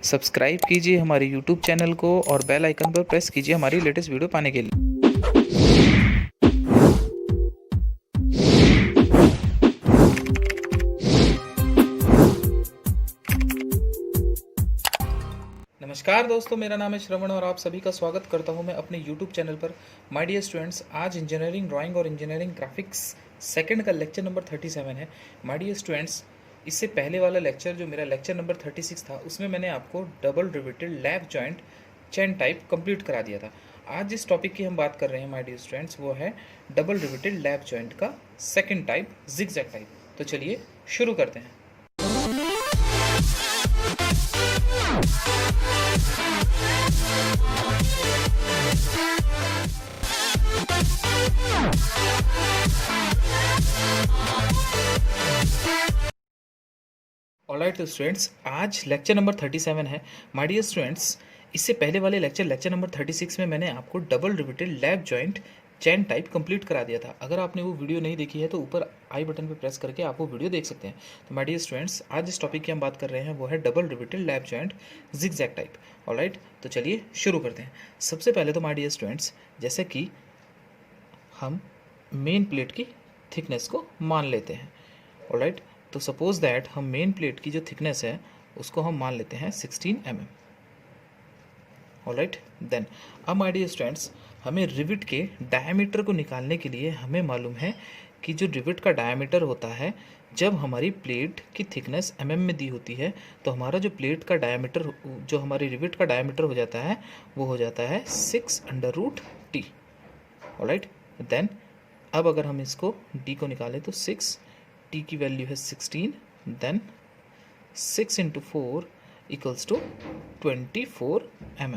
Subscribe कीजिए हमारे YouTube channel को और बेल आइकन पर प्रेस कीजिए हमारी लेटेस्ट वीडियो पाने के लिए। नमस्कार दोस्तों, मेरा नाम है श्रवण और आप सभी का स्वागत करता हूं मैं अपने यूट्यूब चैनल पर। माय डियर स्टूडेंट्स, आज इंजीनियरिंग ड्राइंग और इंजीनियरिंग ग्राफिक्स सेकंड का लेक्चर नंबर 37 है। माय डियर स्टूडेंट्स, इससे पहले वाला लेक्चर जो मेरा लेक्चर नंबर 36 था उसमें मैंने आपको double riveted lap joint chain type complete करा दिया था। आज जिस टॉपिक की हम बात कर रहे हैं माय डियर स्टूडेंट्स, वो है डबल रिवेटेड लैप जॉइंट का सेकेंड टाइप, जिगजैग टाइप। तो चलिए शुरू करते हैं। ऑलराइट तो स्टूडेंट्स, आज लेक्चर नंबर 37 है। माय डियर स्टूडेंट्स, इससे पहले वाले लेक्चर नंबर 36 में मैंने आपको double riveted lap joint chain type complete करा दिया था। अगर आपने वो वीडियो नहीं देखी है तो ऊपर आई बटन पर प्रेस करके आप वो वीडियो देख सकते हैं। तो माय डियर स्टूडेंट्स, आज जिस टॉपिक की हम बात कर रहे हैं वो है double riveted lap joint zigzag type. Alright, तो चलिए शुरू करते हैं। सबसे पहले तो माय डियर स्टूडेंट्स, जैसे कि हम मेन प्लेट की थिकनेस को मान लेते हैं। ऑलराइट, तो सपोज दैट हम मेन प्लेट की जो थिकनेस है उसको हम मान लेते हैं 16 mm। ऑलराइट, देन अब माय डियर स्टूडेंट्स, हमें रिविट के डायमीटर को निकालने के लिए हमें मालूम है कि जो रिविट का डायमीटर होता है, जब हमारी प्लेट की थिकनेस mm में दी होती है तो हमारा जो प्लेट का डायमीटर, जो हमारी रिविट का डायमीटर हो जाता है वो हो जाता है 6√t। ऑलराइट, देन अब अगर हम इसको d को निकालें तो 6 t की वैल्यू है 16, देन 6 × 4 = 24 mm।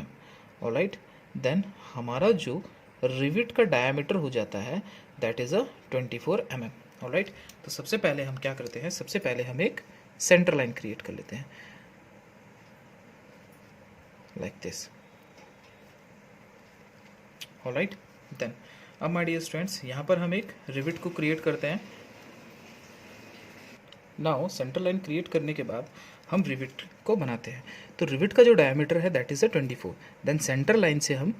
ऑलराइट, देन हमारा जो रिविट का डायमीटर हो जाता है दैट इज़ 24 mm। ऑलराइट, तो सबसे पहले हम क्या करते हैं, सबसे पहले हम एक सेंटर लाइन क्रिएट कर लेते हैं लाइक दिस। ऑलराइट, देन अब माय डियर स्टूडेंट्स, यहाँ पर हम एक रिविट को क्रिएट करते हैं। नाउ सेंटर लाइन क्रिएट करने के बाद हम रिविट को बनाते हैं। तो रिविट का जो डायमीटर है that is 24। Then centre line से हम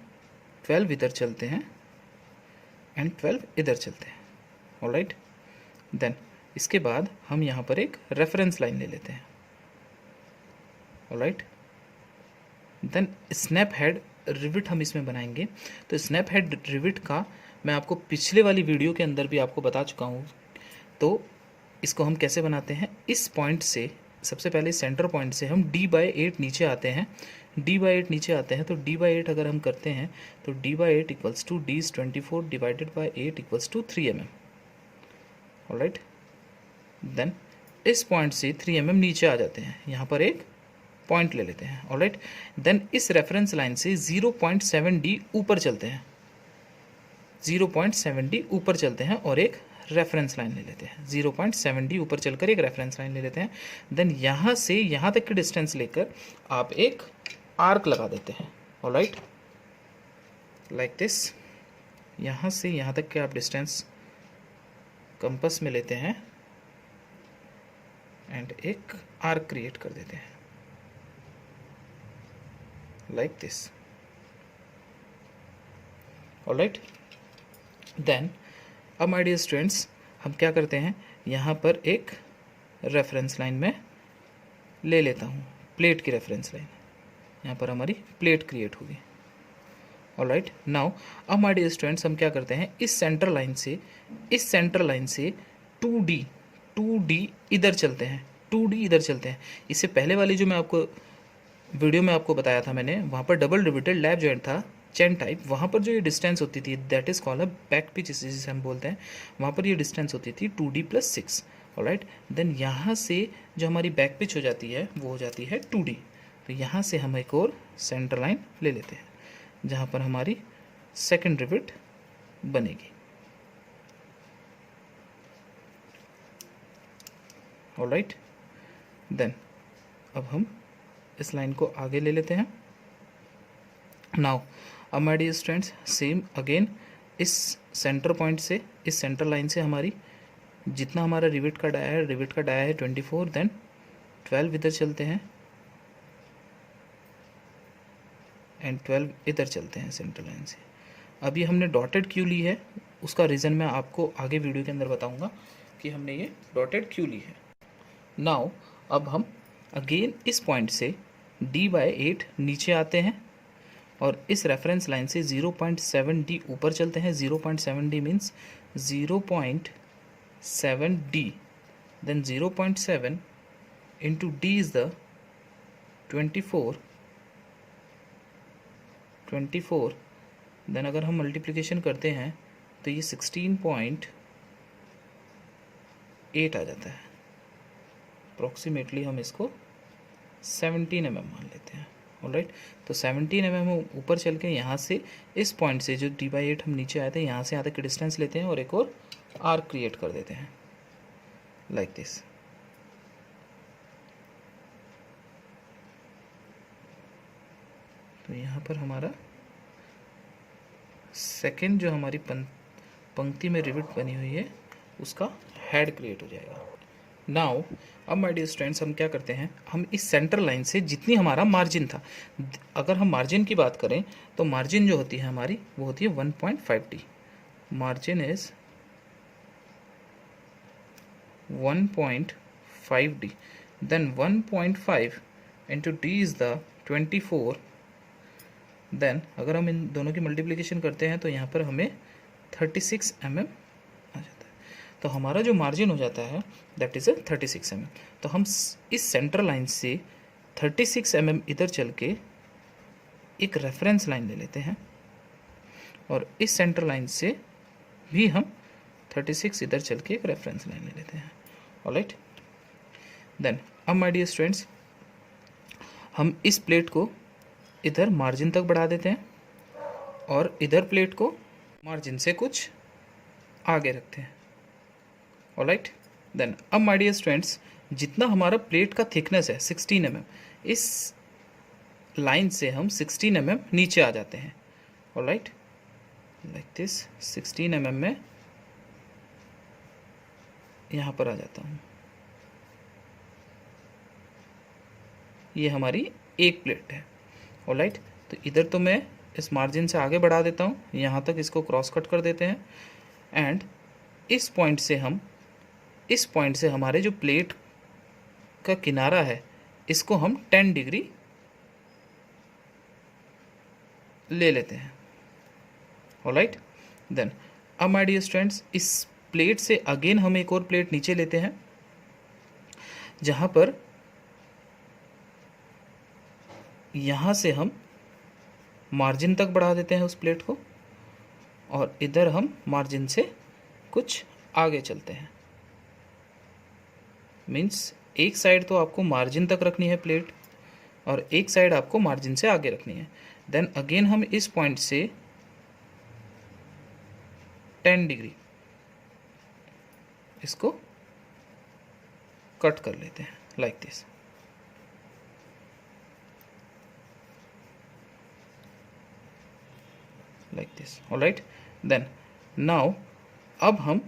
12 इधर चलते हैं एंड 12 इधर चलते हैं। ऑलराइट, देन इसके बाद हम यहाँ पर एक रेफरेंस लाइन ले लेते हैं। Alright, then snap head rivet हम इसमें बनाएंगे। तो स्नैप हेड रिविट का मैं आपको पिछले वाली वीडियो के अंदर भी आपको बता चुका हूँ। तो इसको हम कैसे बनाते हैं, इस पॉइंट से सबसे पहले सेंटर पॉइंट से हम d/8 नीचे आते हैं। d/8 नीचे आते हैं तो d/8 अगर हम करते हैं तो d/8 = d is 24 / 8 = 3 mm। Alright, then इस पॉइंट से 3 mm नीचे आ जाते हैं, यहाँ पर एक पॉइंट ले लेते हैं। ऑलराइट, देन इस रेफरेंस लाइन से 0.7d ऊपर चलते हैं, 0.7d ऊपर चलते हैं और एक रेफरेंस लाइन ले लेते हैं। 0.7d ऊपर चलकर एक रेफरेंस लाइन ले लेते हैं। देन यहाँ से यहाँ तक की डिस्टेंस लेकर आप एक आर्क लगा देते हैं। Alright, like this. यहाँ से यहाँ तक के आप डिस्टेंस कंपास में लेते हैं एंड एक आर्क क्रिएट कर देते हैं लाइक दिस। ऑलराइट, देन अब माय डियर स्टूडेंट्स, हम क्या करते हैं, यहाँ पर एक रेफरेंस लाइन में ले लेता हूँ, प्लेट की रेफरेंस लाइन। यहाँ पर हमारी प्लेट क्रिएट होगी। ऑलराइट, नाउ अब माय डियर स्टूडेंट्स, हम क्या करते हैं, इस सेंटर लाइन से 2d इधर चलते हैं, 2d इधर चलते हैं। इससे पहले वाली जो मैं आपको वीडियो में आपको बताया था मैंने, वहाँ पर डबल रिवेटेड लैप जॉइंट था चेन टाइप। वहाँ पर जो ये डिस्टेंस होती थी that is called a back pitch, जिसे हम बोलते हैं। वहाँ पर ये डिस्टेंस होती थी 2d + 6। ऑलराइट, देन यहाँ से जो हमारी बैक पिच हो जाती है वो हो जाती है 2d। तो यहाँ से हम एक और सेंटर लाइन ले लेते हैं जहाँ पर हमारी सेकेंड रिविट बनेगी। ऑलराइट, देन अब हम इस लाइन को आगे ले लेते हैं। नाउ अब my dear students, same again इस सेंटर पॉइंट से, इस सेंटर लाइन से हमारी जितना हमारा रिविट का डाया है 24, देन 12 इधर चलते हैं एंड 12 इधर चलते हैं सेंटर लाइन से। अभी हमने डॉटेड क्यों ली है, उसका रीज़न मैं आपको आगे वीडियो के अंदर बताऊंगा कि हमने ये डॉटेड क्यों ली है। नाउ अब हम अगेन इस पॉइंट से d/8 नीचे आते हैं और इस रेफरेंस लाइन से 0.7d ऊपर चलते हैं। 0.7d means 0.7d, then 0.7 into d is the 24, then अगर हम मल्टीप्लिकेशन करते हैं तो ये 16.8 आ जाता है। अप्रॉक्सीमेटली हम इसको 17 mm मान लेते हैं। ऑलराइट, तो 17 mm ऊपर चल के यहाँ से इस पॉइंट से जो d/8 हम नीचे आए थे यहाँ से यहाँ तक की डिस्टेंस लेते हैं और एक और आर्क क्रिएट कर देते हैं लाइक दिस। तो यहाँ पर हमारा सेकंड जो हमारी पंक्ति में रिविट बनी हुई है उसका हेड क्रिएट हो जाएगा। नाउ अब माय डियर स्टूडेंट्स हम क्या करते हैं, हम इस सेंटर लाइन से जितनी हमारा मार्जिन था, अगर हम मार्जिन की बात करें तो मार्जिन जो होती है हमारी वो होती है 1.5d। Margin is 1.5d, then 1.5 into D is the 24, then अगर हम इन दोनों की मल्टीप्लिकेशन करते हैं तो यहाँ पर हमें 36 mm आ जाता है। तो हमारा जो मार्जिन हो जाता है दैट इज़ 36 mm। तो हम इस सेंटर लाइन से 36 mm इधर चल के एक रेफरेंस लाइन ले लेते हैं और इस सेंटर लाइन से भी हम 36 इधर चल के एक रेफरेंस लाइन ले लेते हैं। ऑलराइट, देन अब माय डियर स्टूडेंट्स हम इस प्लेट को इधर मार्जिन तक बढ़ा देते हैं और इधर प्लेट को मार्जिन से कुछ आगे रखते हैं। ऑलराइट, देन अब माय डियर स्टूडेंट्स जितना हमारा प्लेट का थिकनेस है 16 mm, इस लाइन से हम 16 mm नीचे आ जाते हैं। ऑलराइट, लाइक दिस 16 mm में यहाँ पर आ जाता हूँ। ये हमारी एक प्लेट है। ऑलराइट, तो इधर तो मैं इस मार्जिन से आगे बढ़ा देता हूँ, यहाँ तक इसको क्रॉस कट कर देते हैं एंड इस पॉइंट से हमारे जो प्लेट का किनारा है इसको हम 10 डिग्री ले लेते हैं। ऑलराइट, देन अब माय डियर स्टूडेंट्स इस प्लेट से अगेन हम एक और प्लेट नीचे लेते हैं जहाँ पर यहाँ से हम मार्जिन तक बढ़ा देते हैं उस प्लेट को और इधर हम मार्जिन से कुछ आगे चलते हैं। मीन्स एक साइड तो आपको मार्जिन तक रखनी है प्लेट और एक साइड आपको मार्जिन से आगे रखनी है। देन अगेन हम इस पॉइंट से 10 डिग्री इसको कट कर लेते हैं like this. Like this. Alright, then now अब हम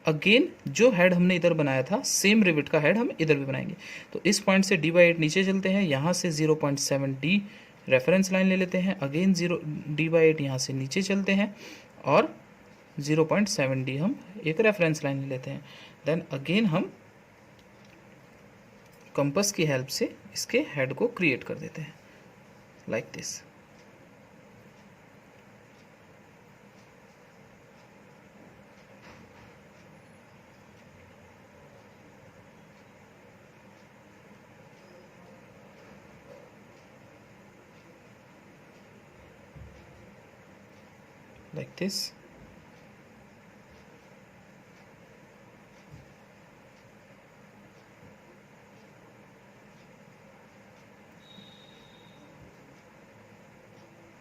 अगेन जो हेड हमने इधर बनाया था सेम रिविट का हेड हम इधर भी बनाएंगे। तो इस पॉइंट से d/8 नीचे चलते हैं, यहाँ से 0.7d रेफरेंस लाइन ले लेते हैं। अगेन d/8 यहाँ से नीचे चलते हैं और 0.7d हम एक रेफरेंस लाइन ले लेते हैं। देन अगेन हम कंपास की हेल्प से इसके हेड को क्रिएट कर देते हैं like this. like this.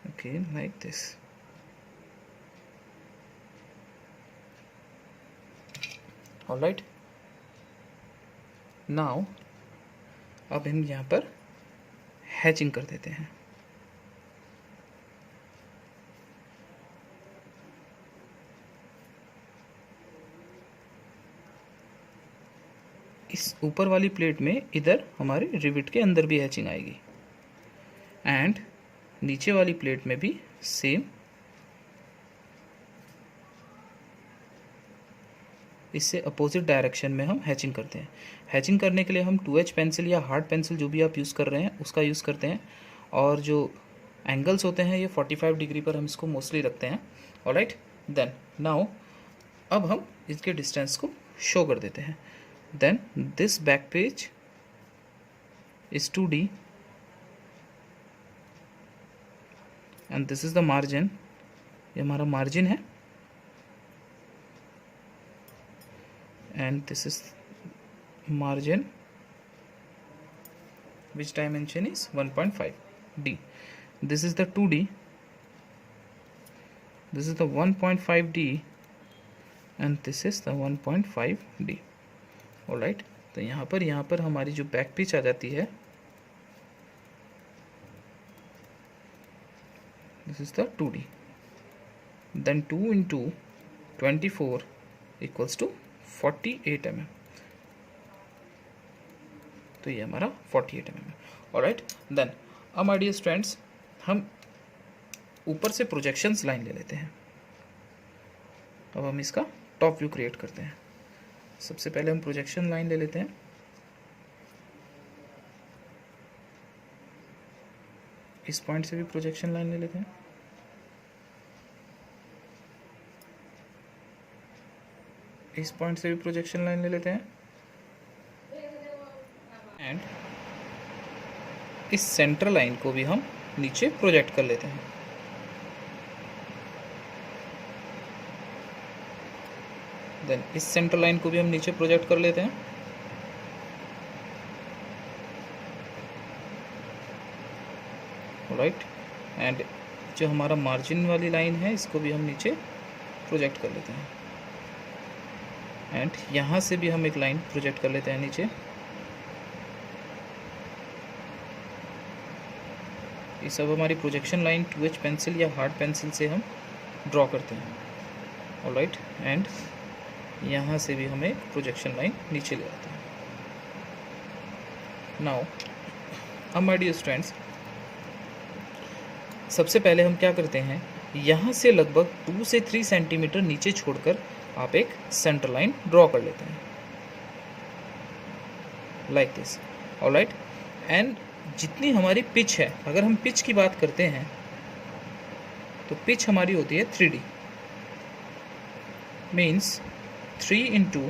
Okay, like this. All right. Now अब हम यहाँ पर हैचिंग कर देते हैं। इस ऊपर वाली प्लेट में इधर हमारे रिविट के अंदर भी हैचिंग आएगी एंड नीचे वाली प्लेट में भी सेम इससे अपोजिट डायरेक्शन में हम हैचिंग करते हैं। हैचिंग करने के लिए हम 2H पेंसिल या हार्ड पेंसिल जो भी आप यूज़ कर रहे हैं उसका यूज़ करते हैं, और जो एंगल्स होते हैं ये 45 डिग्री पर हम इसको मोस्टली रखते हैं। ऑलराइट, देन नाउ अब हम इसके डिस्टेंस को शो कर देते हैं। Then this back page is 2D and this is the margin, ये हमारा मार्जिन है, and this is margin which dimension is 1.5D. This is the 2D, this is the 1.5D and this is the 1.5D. alright, तो यहाँ पर हमारी जो back pitch आ जाती है, this is the 2D, then 2 into 24 equals to 48 mm, तो ये हमारा 48 mm है। ऑलराइट, देन अब माय डियर स्टूडेंट्स हम ऊपर से प्रोजेक्शंस लाइन ले लेते हैं। अब हम इसका टॉप व्यू क्रिएट करते हैं। सबसे पहले हम प्रोजेक्शन लाइन ले लेते हैं। इस पॉइंट से भी प्रोजेक्शन लाइन ले लेते हैं, इस पॉइंट से भी प्रोजेक्शन लाइन ले लेते हैं, एंड इस सेंटर लाइन को भी हम नीचे प्रोजेक्ट कर लेते हैं। देन इस सेंटर लाइन को भी हम नीचे प्रोजेक्ट कर लेते हैं। ऑलराइट, एंड जो हमारा मार्जिन वाली लाइन है इसको भी हम नीचे प्रोजेक्ट कर लेते हैं, एंड यहाँ से भी हम एक लाइन प्रोजेक्ट कर लेते हैं नीचे। ये सब हमारी प्रोजेक्शन लाइन 2H पेंसिल या हार्ड पेंसिल से हम ड्रॉ करते हैं। ऑलराइट, एंड यहाँ से भी हम एक प्रोजेक्शन लाइन नीचे ले आते हैं। नाउ अब माय डियर स्टूडेंट्स सबसे पहले हम क्या करते हैं, यहाँ से लगभग 2 से 3 सेंटीमीटर नीचे छोड़कर आप एक सेंटर लाइन ड्रॉ कर लेते हैं लाइक दिस। ऑलराइट, एंड जितनी हमारी पिच है, अगर हम पिच की बात करते हैं तो पिच हमारी होती है 3D, means 3 into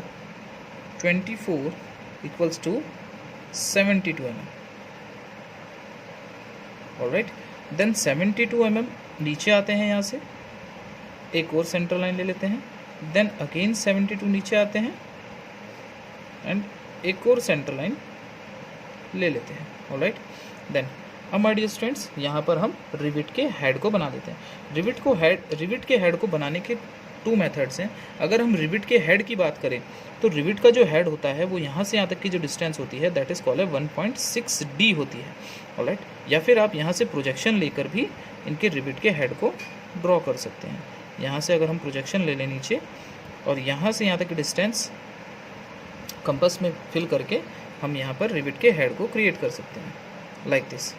24 equals to 72 mm. Alright, then 72 mm नीचे आते हैं, यहाँ से एक और सेंटर लाइन ले लेते हैं, देन अगेन 72 नीचे आते हैं एंड एक और सेंटर लाइन ले लेते हैं। ऑलराइट, देन अब माय डियर स्टूडेंट्स यहाँ पर हम रिविट के हेड को बना देते हैं। रिविट के हेड को बनाने के 2 मेथड्स हैं। अगर हम रिविट के हेड की बात करें तो रिविट का जो हेड होता है वो यहाँ से यहाँ तक की जो डिस्टेंस होती है दैट इज़ कॉल्ड 1.6D होती है। ऑलराइट, या फिर आप यहाँ से प्रोजेक्शन लेकर भी इनके रिविट के हेड को ड्रॉ कर सकते हैं। यहाँ से अगर हम प्रोजेक्शन ले लें नीचे और यहाँ से यहाँ तक की डिस्टेंस कंपास में फिल करके हम यहाँ पर रिविट के हेड को क्रिएट कर सकते हैं लाइक दिस।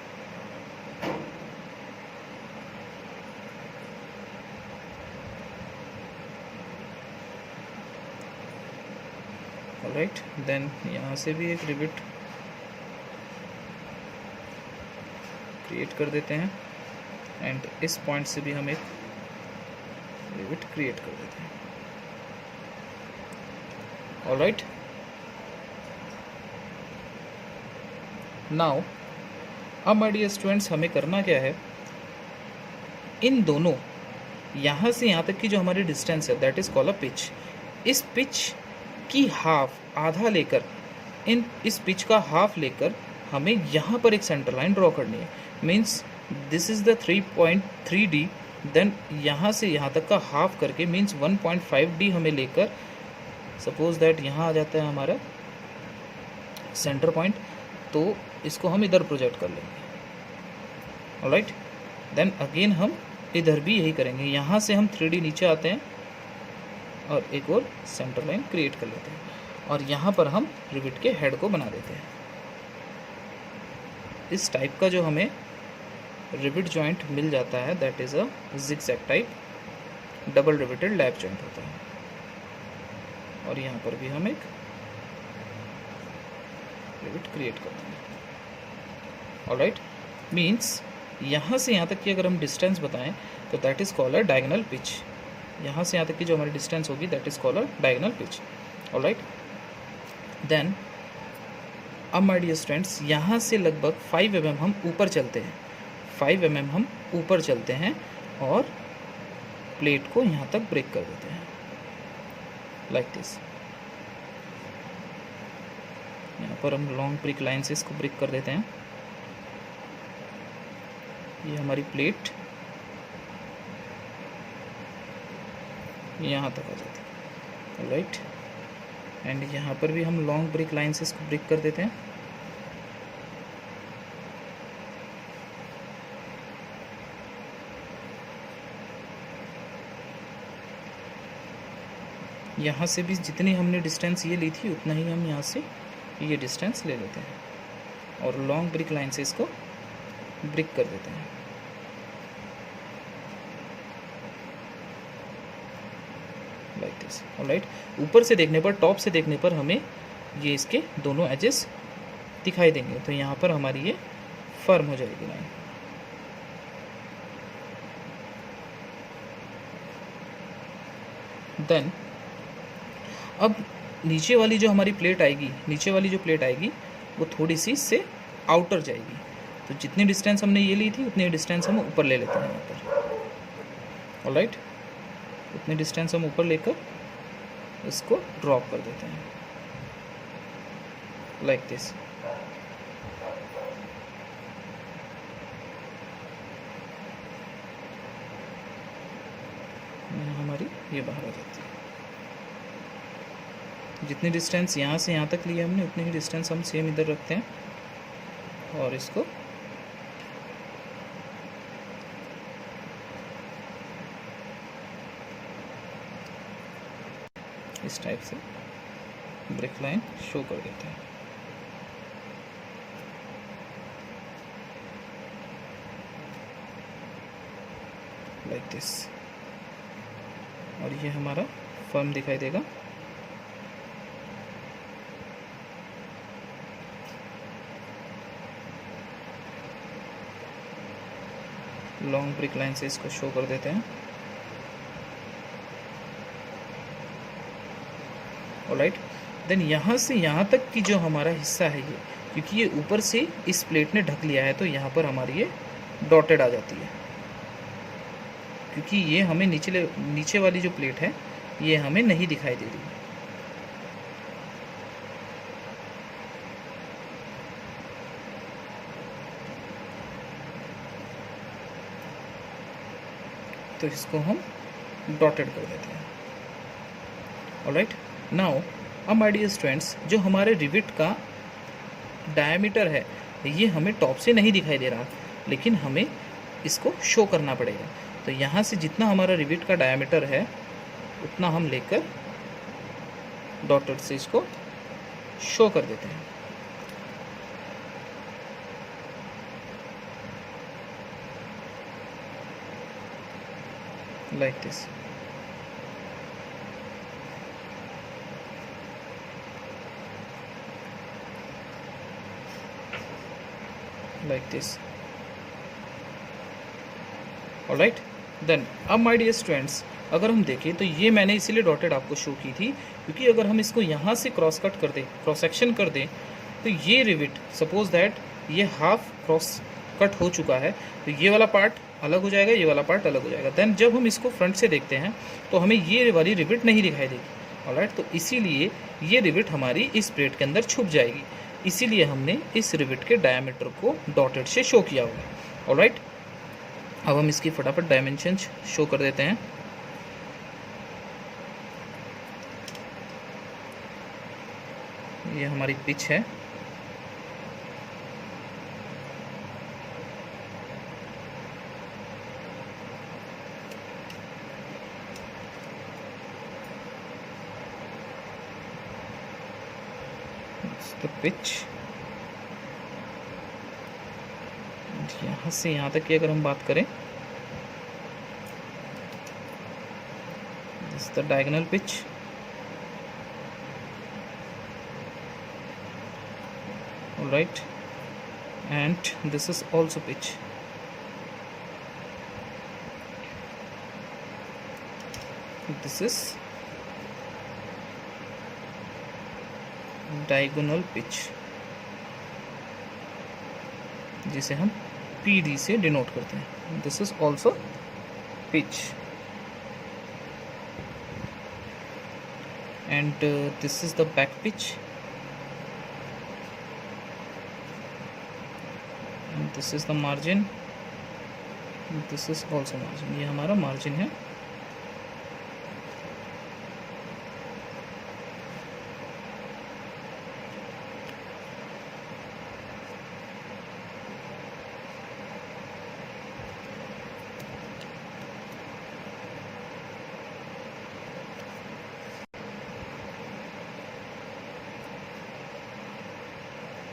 ऑलराइट, देन यहाँ से भी एक रिविट क्रिएट कर देते हैं एंड इस पॉइंट से भी हम एक रिविट क्रिएट कर देते हैं। ऑलराइट, नाउ अब माय डियर स्टूडेंट्स हमें करना क्या है, इन दोनों यहाँ से यहाँ तक की जो हमारी डिस्टेंस है that is called a pitch. इस पिच की हाफ आधा लेकर इस पिच का हाफ लेकर हमें यहाँ पर एक सेंटर लाइन ड्रॉ करनी है। Means this is the 3.3D, then यहाँ से यहाँ तक का हाफ करके मीन्स 1.5D हमें लेकर सपोज दैट यहाँ आ जाता है हमारा सेंटर पॉइंट, तो इसको हम इधर प्रोजेक्ट कर लेंगे। ऑलराइट, देन अगेन हम इधर भी यही करेंगे, यहाँ से हम 3D नीचे आते हैं और एक और सेंटर लाइन क्रिएट कर लेते हैं और यहाँ पर हम रिविट के हेड को बना देते हैं। इस टाइप का जो हमें रिविट जॉइंट मिल जाता है, that is a zigzag type double riveted lap joint होता है। और यहाँ पर भी हम एक रिविट क्रिएट करते हैं। ऑलराइट, मीन्स यहाँ से यहाँ तक की अगर हम डिस्टेंस बताएं तो that is called a diagonal pitch. यहाँ से यहाँ तक की जो हमारी डिस्टेंस होगी that is called a diagonal pitch. Alright, then अब माय डियर स्टूडेंट्स, यहाँ से लगभग 5 mm हम ऊपर चलते हैं, 5 mm हम ऊपर चलते हैं और प्लेट को यहाँ तक ब्रेक कर देते हैं लाइक दिस। यहाँ पर हम लॉन्ग ब्रेक लाइन से इसको ब्रेक कर देते हैं। ये हमारी प्लेट यहाँ तक आ जाती है। राइट, एंड यहाँ पर भी हम लॉन्ग ब्रेक लाइन से इसको ब्रेक कर देते हैं। यहाँ से भी जितनी हमने डिस्टेंस ये ली थी उतना ही हम यहाँ से ये डिस्टेंस ले लेते हैं और लॉन्ग ब्रेक लाइन से इसको ब्रेक कर देते हैं। Like this. ऑलराइट, ऊपर से देखने पर, टॉप से देखने पर हमें ये इसके दोनों एजेस दिखाई देंगे, तो यहाँ पर हमारी ये फर्म हो जाएगी लाइन। देन अब नीचे वाली जो हमारी प्लेट आएगी, नीचे वाली जो प्लेट आएगी वो थोड़ी सी इससे आउटर जाएगी, तो जितनी डिस्टेंस हमने ये ली थी उतनी डिस्टेंस हम ऊपर ले लेते हैं यहाँ पर। ऑलराइट, उतनी डिस्टेंस हम ऊपर लेकर इसको ड्रॉप कर देते हैं लाइक दिस। हमारी ये बाहर आ जाती है। जितनी डिस्टेंस यहाँ से यहाँ तक लिया हमने उतनी ही डिस्टेंस हम सेम इधर रखते हैं और इसको इस टाइप से ब्रेक लाइन शो कर देते हैं। लाइक दिस, और ये हमारा फर्म दिखाई देगा। लॉन्ग ब्रेक लाइन से इसको शो कर देते हैं। ऑलराइट, देन यहाँ से यहाँ तक की जो हमारा हिस्सा है ये, क्योंकि ये ऊपर से इस प्लेट ने ढक लिया है तो यहाँ पर हमारी ये डॉटेड आ जाती है, क्योंकि ये हमें नीचे वाली जो प्लेट है ये हमें नहीं दिखाई दे रही। तो इसको हम डॉटेड कर देते हैं। ऑलराइट, नाउ अब माय डियर स्टूडेंट्स, जो हमारे रिविट का डायमीटर है ये हमें टॉप से नहीं दिखाई दे रहा, लेकिन हमें इसको शो करना पड़ेगा। तो यहाँ से जितना हमारा रिविट का डायमीटर है उतना हम लेकर डॉटेड से इसको शो कर देते हैं। Like this. Like this. Alright, then अब माय डियर स्टूडेंट्स, अगर हम देखें तो ये मैंने इसीलिए डॉटेड आपको शो की थी क्योंकि अगर हम इसको यहाँ से क्रॉस कट कर दें, क्रॉस सेक्शन कर दें, तो ये रिविट सपोज दैट ये हाफ क्रॉस कट हो चुका है, तो ये वाला पार्ट अलग हो जाएगा, ये वाला पार्ट अलग हो जाएगा। देन जब हम इसको फ्रंट से देखते हैं तो हमें ये वाली रिविट नहीं दिखाई देगी। ऑलराइट, तो इसीलिए ये रिविट हमारी इस प्लेट के अंदर छुप जाएगी, इसीलिए हमने इस रिविट के डायमीटर को डॉटेड से शो किया होगा। ऑलराइट, अब हम इसकी फटाफट डायमेंशन शो कर देते हैं। ये हमारी पिच है, the pitch, and यहाँ से यहाँ तक की अगर हम बात करें, this is the diagonal pitch, alright, and this is also pitch. This is diagonal pitch, जिसे हम PD से डिनोट करते हैं. This is also pitch, and this is the back pitch, and this is the margin, this is also margin. ये हमारा margin है.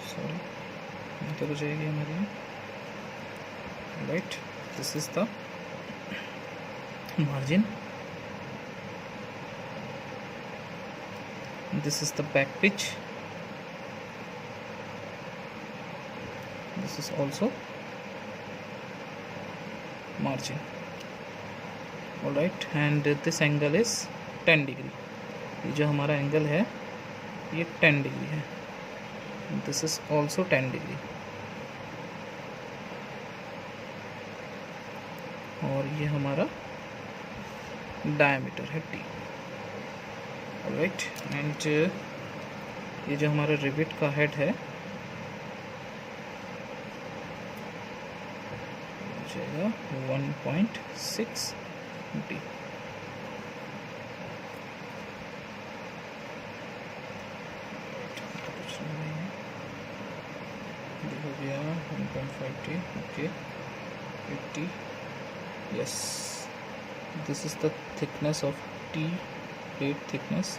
Sorry, तो हो जाएगी हमारी, right. This is the margin, this is the back pitch, this is also margin, all right, and this angle is 10 degree. ये जो हमारा एंगल है ये 10 डिग्री है. this is also 10 degree, और ये हमारा डायमीटर है T, ऑलराइट. एंड ये जो हमारा रिविट का हेड है हो जाएगा 1.6 D. हो गया 1.5 T, okay. 80, yes, this is the thickness of T plate thickness.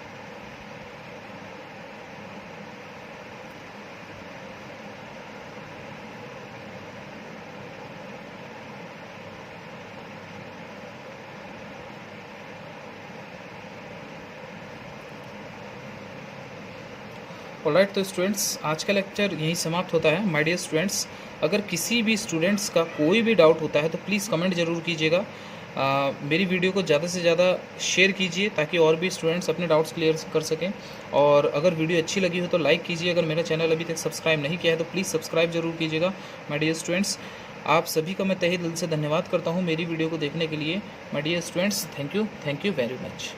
Alright, तो स्टूडेंट्स आज का लेक्चर यहीं समाप्त होता है. माय डियर स्टूडेंट्स, अगर किसी भी स्टूडेंट्स का कोई भी डाउट होता है तो प्लीज़ कमेंट ज़रूर कीजिएगा. मेरी वीडियो को ज़्यादा से ज़्यादा शेयर कीजिए ताकि और भी स्टूडेंट्स अपने डाउट्स क्लियर कर सकें. और अगर वीडियो अच्छी लगी हो तो लाइक कीजिए. अगर मेरा चैनल अभी तक सब्सक्राइब नहीं किया है तो प्लीज़ सब्सक्राइब जरूर कीजिएगा. माय डियर स्टूडेंट्स, आप सभी का मैं तहे दिल से धन्यवाद करता हूँ मेरी वीडियो को देखने के लिए. My dear students, thank you very much.